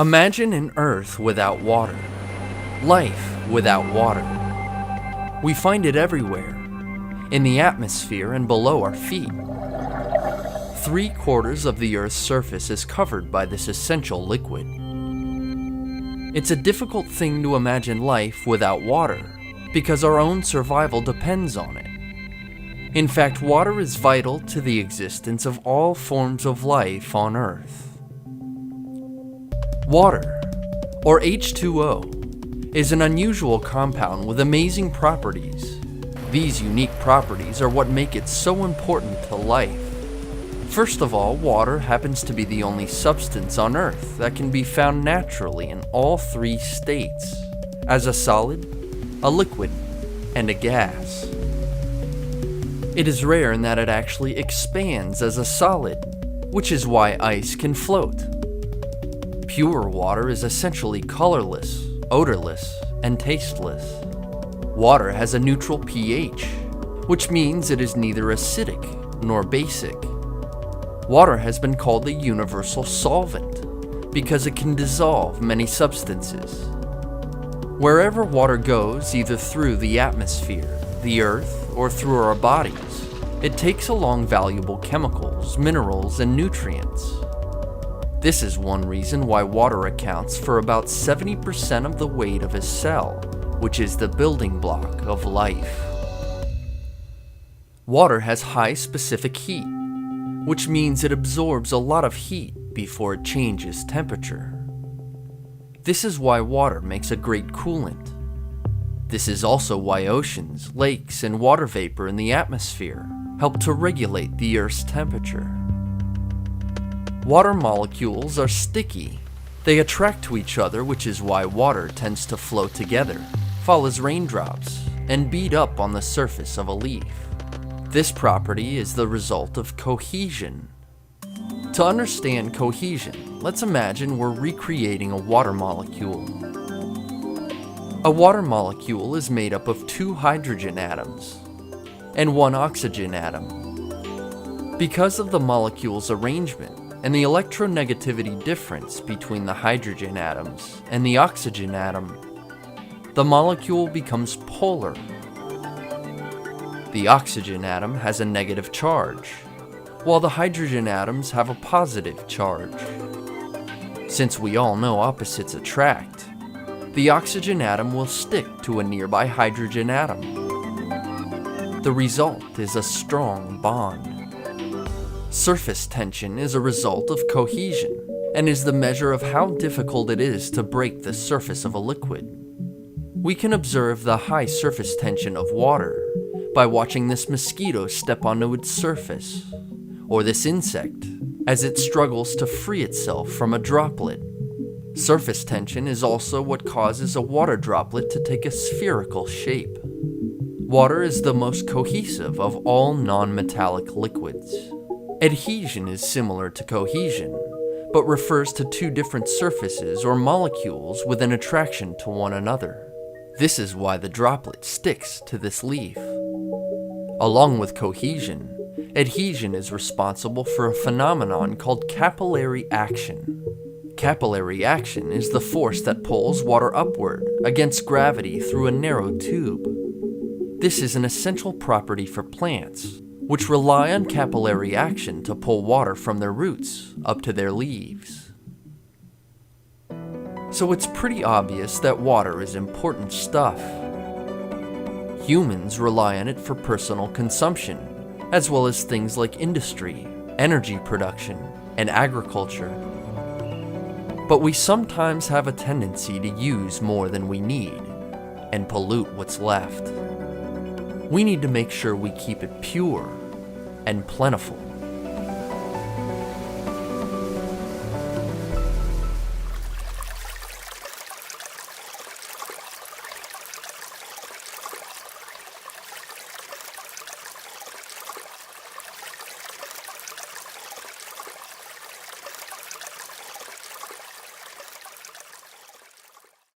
Imagine an Earth without water, life without water. We find it everywhere, in the atmosphere and below our feet. 3/4 of the Earth's surface is covered by this essential liquid. It's a difficult thing to imagine life without water, because our own survival depends on it. In fact, water is vital to the existence of all forms of life on Earth. Water, or H2O, is an unusual compound with amazing properties. These unique properties are what make it so important to life. First of all, water happens to be the only substance on Earth that can be found naturally in all three states, as a solid, a liquid, and a gas. It is rare in that it actually expands as a solid, which is why ice can float. Pure water is essentially colorless, odorless, and tasteless. Water has a neutral pH, which means it is neither acidic nor basic. Water has been called the universal solvent because it can dissolve many substances. Wherever water goes, either through the atmosphere, the earth, or through our bodies, it takes along valuable chemicals, minerals, and nutrients. This is one reason why water accounts for about 70% of the weight of a cell, which is the building block of life. Water has high specific heat, which means it absorbs a lot of heat before it changes temperature. This is why water makes a great coolant. This is also why oceans, lakes, and water vapor in the atmosphere help to regulate the Earth's temperature. Water molecules are sticky. They attract to each other, which is why water tends to flow together, fall as raindrops, and bead up on the surface of a leaf. This property is the result of cohesion. To understand cohesion, let's imagine we're recreating a water molecule. A water molecule is made up of 2 hydrogen atoms and 1 oxygen atom. Because of the molecule's arrangement and the electronegativity difference between the hydrogen atoms and the oxygen atom, the molecule becomes polar. The oxygen atom has a negative charge, while the hydrogen atoms have a positive charge. Since we all know opposites attract, the oxygen atom will stick to a nearby hydrogen atom. The result is a strong bond. Surface tension is a result of cohesion and is the measure of how difficult it is to break the surface of a liquid. We can observe the high surface tension of water by watching this mosquito step onto its surface, or this insect as it struggles to free itself from a droplet. Surface tension is also what causes a water droplet to take a spherical shape. Water is the most cohesive of all non-metallic liquids. Adhesion is similar to cohesion, but refers to 2 different surfaces or molecules with an attraction to one another. This is why the droplet sticks to this leaf. Along with cohesion, adhesion is responsible for a phenomenon called capillary action. Capillary action is the force that pulls water upward against gravity through a narrow tube. This is an essential property for plants, which rely on capillary action to pull water from their roots up to their leaves. So it's pretty obvious that water is important stuff. Humans rely on it for personal consumption, as well as things like industry, energy production, and agriculture. But we sometimes have a tendency to use more than we need, and pollute what's left. We need to make sure we keep it pure and plentiful.